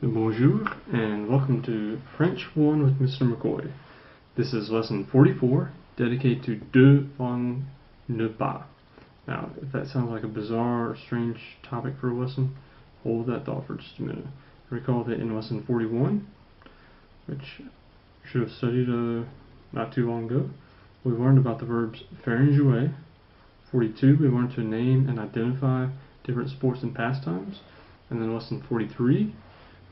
Bonjour and welcome to French 1 with Mr. McCoy. This is lesson 44, dedicated to devant ne pas. Now, if that sounds like a bizarre or strange topic for a lesson, hold that thought for just a minute. Recall that in lesson 41, which you should have studied not too long ago, we learned about the verbs faire and jouer. 42, we learned to name and identify different sports and pastimes. And then lesson 43,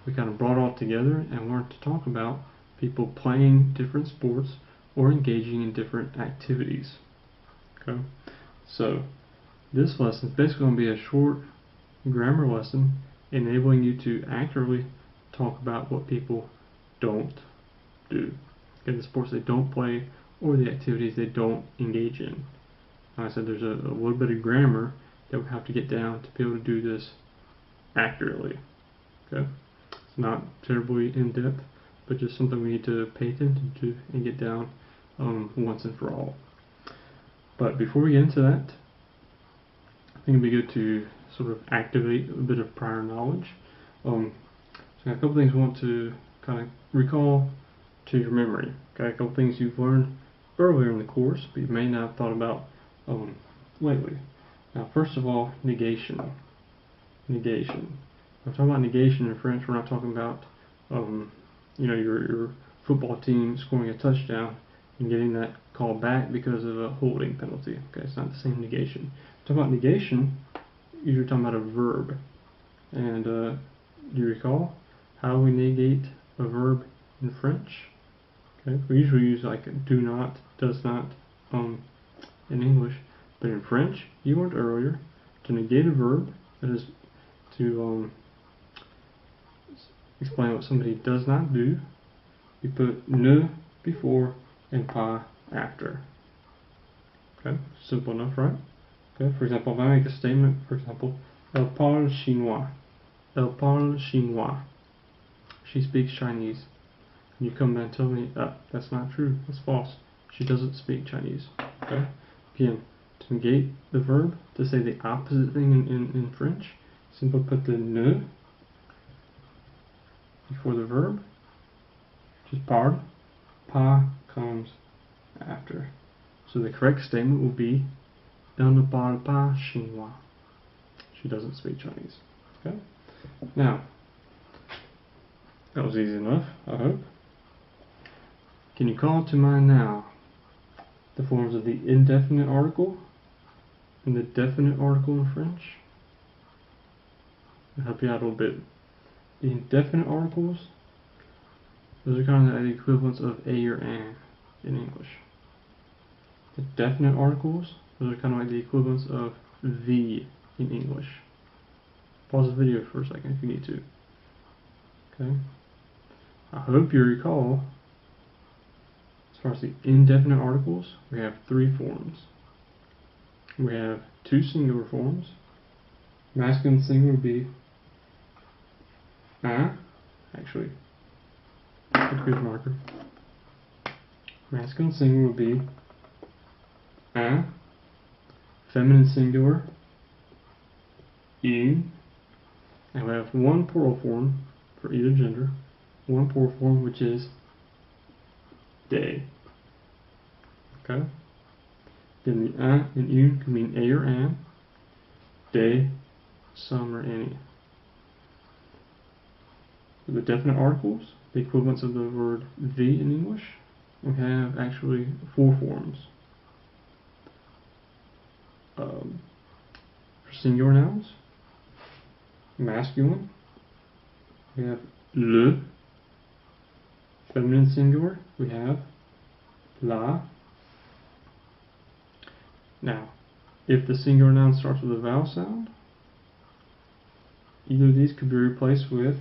we kind of brought it all together and learned to talk about people playing different sports or engaging in different activities. Okay, so this lesson is basically going to be a short grammar lesson enabling you to accurately talk about what people don't do. Okay, the sports they don't play or the activities they don't engage in. Like I said, there's a little bit of grammar that we have to get down to be able to do this accurately. Okay, it's not terribly in-depth, but just something we need to pay attention to and get down once and for all. But before we get into that, I think it'd be good to sort of activate a bit of prior knowledge. So a couple things we want to kind of recall to your memory. Okay, a couple things you've learned earlier in the course, but you may not have thought about lately. Now, first of all, negation. Negation. When I'm talking about negation in French, we're not talking about your football team scoring a touchdown and getting that call back because of a holding penalty. Okay, it's not the same negation. Talking about negation, you're talking about a verb. And do you recall how we negate a verb in French? Okay, we usually use like do not, does not in English, but in French, you learned earlier, to negate a verb, that is to explain what somebody does not do, you put ne before and pas after. Okay, simple enough, right? Okay, for example, if I make a statement, for example, elle parle chinois. Elle parle chinois. She speaks Chinese. And you come back and tell me, that's not true, that's false. She doesn't speak Chinese. Okay? Again, to negate the verb, to say the opposite thing in French, simply put the ne before the verb, just parle, pas comes after. So the correct statement will be, elle ne parle pas chinois. She doesn't speak Chinese. Okay? Now, that was easy enough, I hope. Can you call to mind now the forms of the indefinite article and the definite article in French? I'll help you out a little bit. The indefinite articles, those are kind of the equivalents of a or an in English. The definite articles, those are kind of like the equivalents of the in English. Pause the video for a second if you need to. Okay. I hope you recall, as far as the indefinite articles, we have three forms. We have two singular forms. Masculine singular would be un. Actually, here's marker. Masculine singular would be un. Feminine singular, une. And we have one plural form for either gender. One plural form, which is des. Okay? Then the un and une can mean a or an, des, some or any. For the definite articles, the equivalents of the word the in English, we have actually four forms. For singular nouns, masculine, we have le. Feminine singular, we have la. Now, if the singular noun starts with a vowel sound, either of these could be replaced with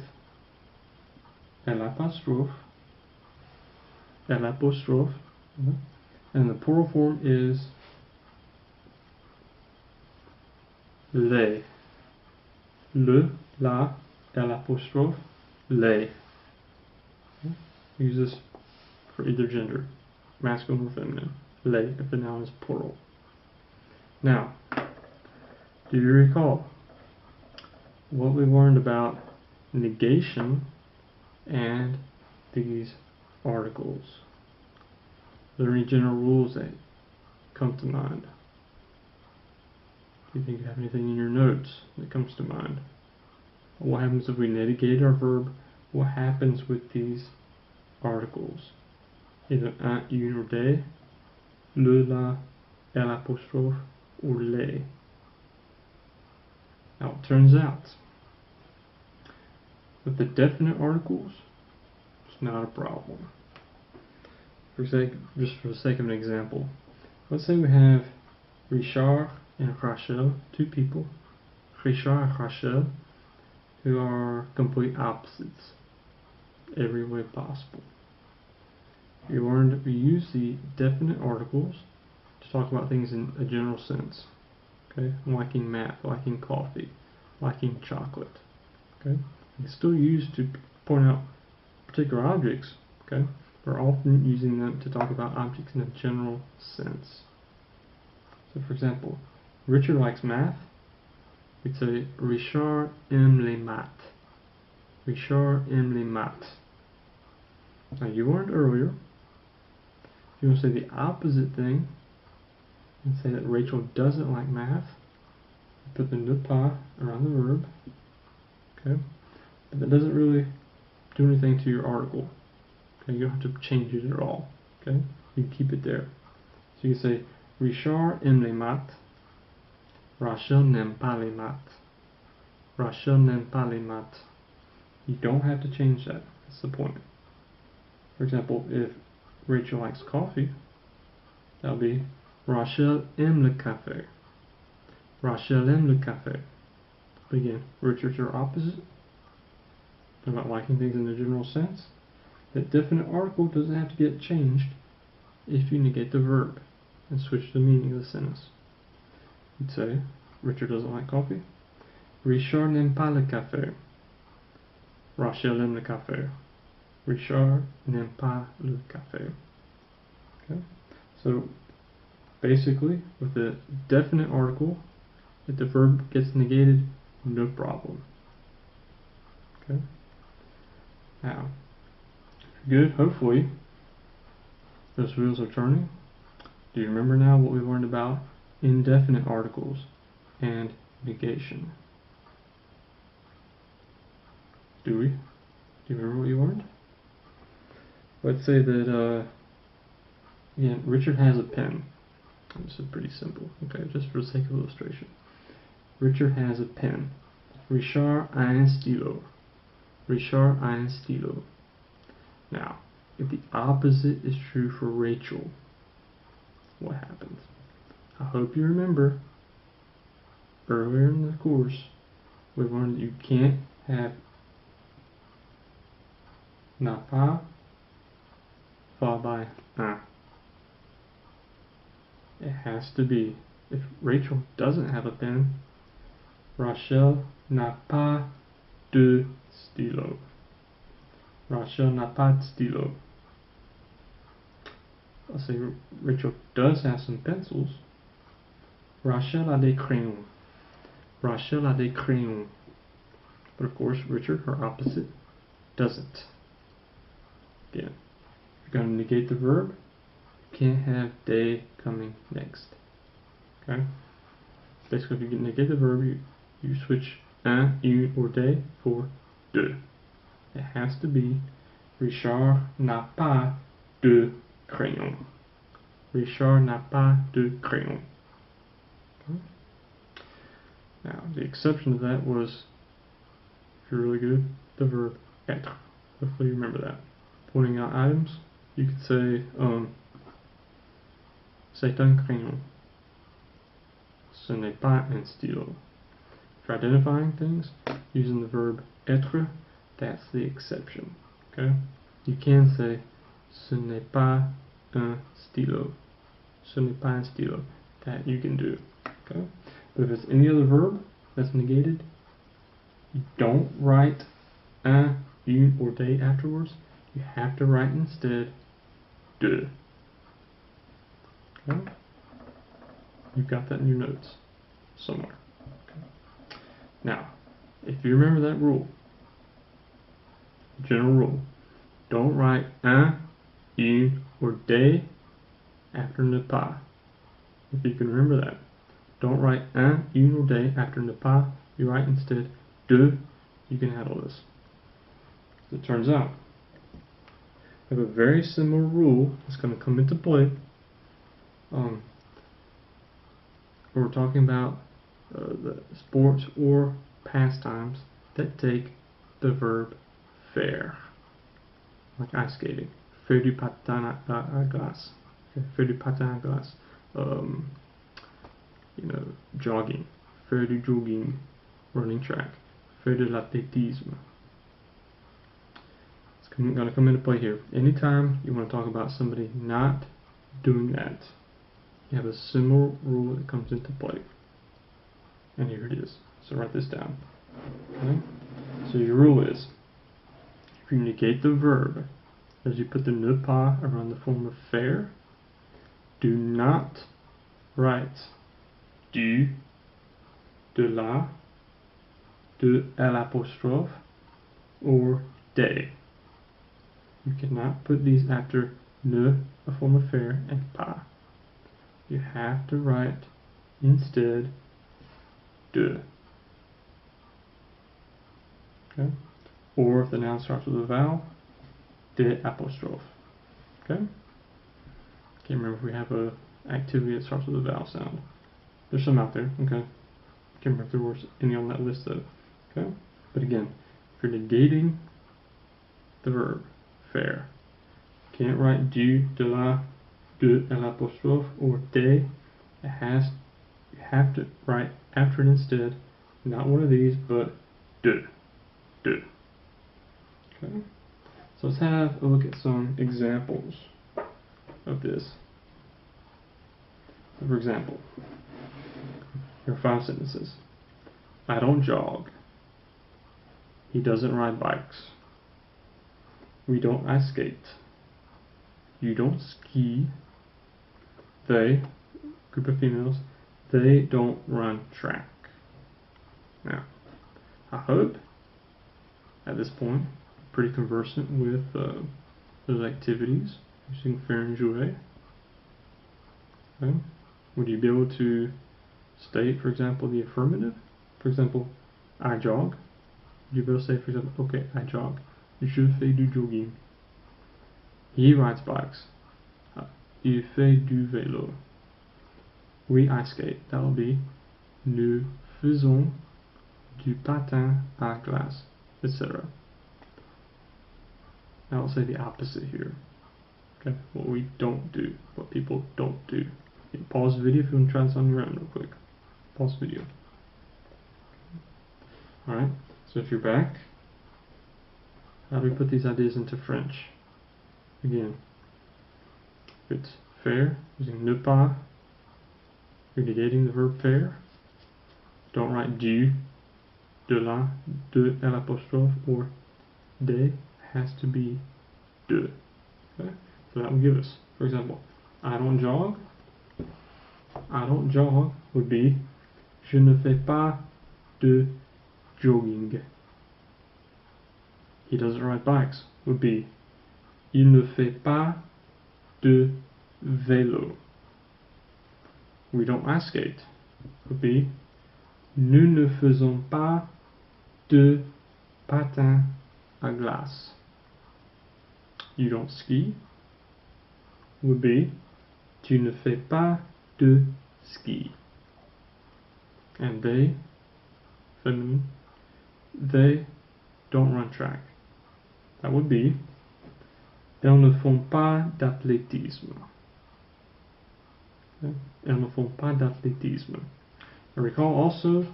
l'apostrophe, and the plural form is les. Le, la, l'apostrophe, les. Use this for either gender, masculine or feminine. Les, if the noun is plural. Now, do you recall what we learned about negation and these articles. Are there any general rules that come to mind? Do you think you have anything in your notes that comes to mind? What happens if we negate our verb? What happens with these articles? Either un, une, or des, le, la, l'apostrophe, or les. Now it turns out, with the definite articles, it's not a problem. Just for the sake of an example, let's say we have Richard and Rachel, two people, Richard and Rachel, who are complete opposites every way possible. We use the definite articles to talk about things in a general sense. Okay, liking math, liking coffee, liking chocolate. Okay, it's still used to point out particular objects. Okay, we're often using them to talk about objects in a general sense. So, for example, Richard likes math. We'd say Richard aime les maths. Richard aime les maths. Now you learned earlier, if you want to say the opposite thing and say that Rachel doesn't like math, you put the ne pas around the verb. Okay? But that doesn't really do anything to your article. Okay, you don't have to change it at all. Okay? You can keep it there. So you can say Richard aime les maths. Rachel n'aime pas les maths. Rachel n'aime pas les maths. You don't have to change that. That's the point. For example, if Rachel likes coffee, that'll be Rachel aime le café. Rachel aime le café. But again, Richards are opposite. They're not liking things in the general sense. That definite article doesn't have to get changed if you negate the verb and switch the meaning of the sentence. You'd say, Richard doesn't like coffee. Richard n'aime pas le café. Rachel aime le café. Richard n'aime pas le café. Okay? So, basically, with a definite article, if the verb gets negated, no problem. Okay? Now, good, hopefully, those wheels are turning. Do you remember now what we learned about indefinite articles and negation? Do we? Do you remember what you learned? Let's say that, again, Richard has a pen. This is pretty simple, okay, just for the sake of illustration. Richard has a pen. Richard a un stylo. Richard a un stylo. Now, if the opposite is true for Rachel, what happens? I hope you remember, earlier in the course, we learned that you can't have n'a pas followed by un. It has to be, if Rachel doesn't have a pen, Rachel n'a pas de stylo. Rachel n'a pas de stylo. Let's say Rachel does have some pencils. Rachel a des crayons. Rachel a des crayons. But of course, Richard, her opposite, doesn't. Again, if you're going to negate the verb, you can't have des coming next. Okay? Basically, if you negate the verb, you switch un, une, or des for de. It has to be Richard n'a pas de crayon. Richard n'a pas de crayon. Okay. Now, the exception to that was, if you're really good, the verb être. Hopefully you remember that. Pointing out items, you could say, c'est un crayon. Ce n'est pas un stylo. For identifying things, using the verb être, that's the exception. Okay? You can say, ce n'est pas un stylo. Ce n'est pas un stylo. That you can do. Okay? But if it's any other verb that's negated, you don't write un, une, or des afterwards. You have to write instead de. Okay? You've got that in your notes somewhere. Okay? Now, if you remember that rule, general rule. Don't write un, une, or des after ne pas. If you can remember that. Don't write un, une, or des after ne pas. You write instead de. You can handle this. As it turns out, we have a very similar rule that's going to come into play. We're talking about the sports or pastimes that take the verb faire, like ice skating. Faire du patin à glace. Okay. Faire du patin à glace. Jogging. Faire du jogging. Running track. Faire de l'athlétisme. It's going to come into play here. Anytime you want to talk about somebody not doing that, you have a similar rule that comes into play. And here it is. So write this down. Okay? So your rule is, if you negate the verb, as you put the ne pas around the form of faire, do not write du, de la, de l'apostrophe, or des. You cannot put these after ne, a form of faire, and pas. You have to write instead de. Okay? Or if the noun starts with a vowel, de apostrophe. Okay? Can't remember if we have a activity that starts with a vowel sound. There's some out there. Okay? Can't remember if there was any on that list though. Okay? But again, if you're negating the verb faire, can't write du, de la, de l'apostrophe, or des. You have to write after it instead, not one of these, but de. De. Okay? So let's have a look at some examples of this. So for example, here are 5 sentences. I don't jog. He doesn't ride bikes. We don't ice skate. You don't ski. They, group of females, they don't run track. Now, I hope at this point pretty conversant with those activities using faire and jouer. Okay. Would you be able to state, for example, the affirmative? For example, I jog. Would you be able to say, for example, okay, I jog. Je fais du jogging. He rides bikes. Il fait du vélo. We ice skate. That will be nous faisons du patin à glace, etc. Now I'll say the opposite here. Okay, what we don't do, what people don't do. Okay, pause the video if you want to try this on your own real quick. Pause the video. Alright, so if you're back, how do we put these ideas into French? Again, if it's faire, using ne pas, you're negating the verb faire. Don't write du, de la, de l'apostrophe, or des. Has to be de. Okay? So that will give us, for example, I don't jog. I don't jog would be je ne fais pas de jogging. He doesn't ride bikes would be il ne fait pas de vélo. We don't ice skate would be nous ne faisons pas de patin à glace. You don't ski would be tu ne fais pas de ski. And they, feminine, they don't run track. That would be elles ne font pas d'athlétisme. Okay? Elles ne font pas d'athlétisme. And recall also,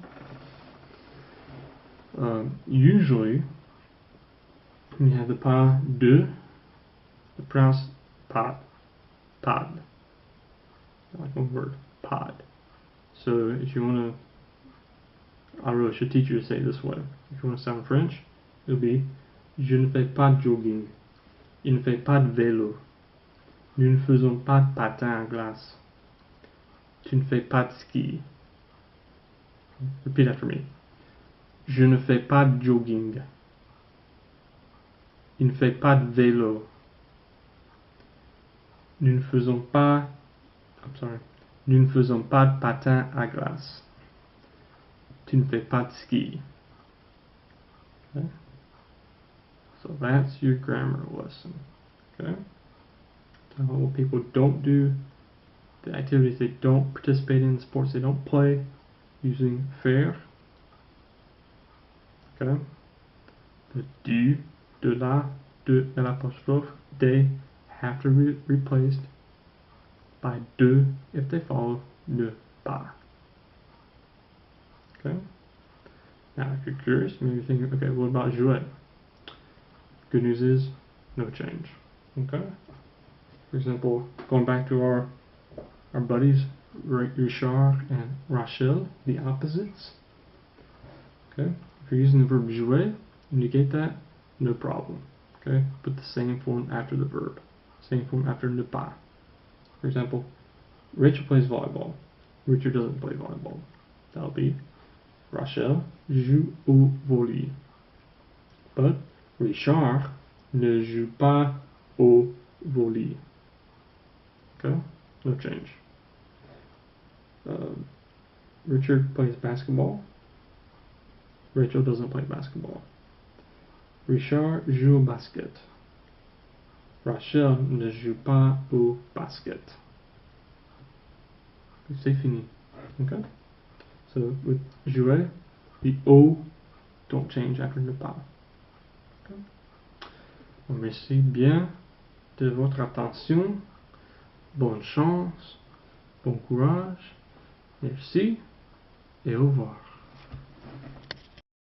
usually when you have the pas de, the pronouns pod. I like one word, pod. So if you want to, I really should teach you to say it this way. If you want to sound French, it'll be je ne fais pas de jogging. Il ne fait pas de vélo. Nous ne faisons pas de patin à glace. Tu ne fais pas de ski. Repeat after me. Je ne fais pas de jogging. Il ne fait pas de vélo. Nous ne faisons pas, nous ne faisons pas de patin à glace. Tu ne fais pas de ski. Okay? So that's your grammar lesson. Okay? So what people don't do, the activities they don't participate in, the sports they don't play, using faire. Okay? The du, de la, de, and apostrophe, they have to be replaced by de if they follow ne pas. Okay? Now, if you're curious, maybe you're thinking, okay, what about jouer? Good news is, no change. Okay? For example, going back to our buddies, Richard and Rachel, the opposites. Okay? If you're using the verb jouer, you negate that, no problem. Okay? Put the same form after the verb. Same form after ne pas. For example, Rachel plays volleyball. Richard doesn't play volleyball. That'll be Rachel joue au volley. But Richard ne joue pas au volley. Okay? No change. Richard plays basketball. Rachel doesn't play basketball. Richard joue au basket. Rachel ne joue pas au basket. C'est fini. Okay? So with jouer, the O don't change after ne pas. Okay? Merci bien de votre attention. Bonne chance, bon courage, merci et au revoir.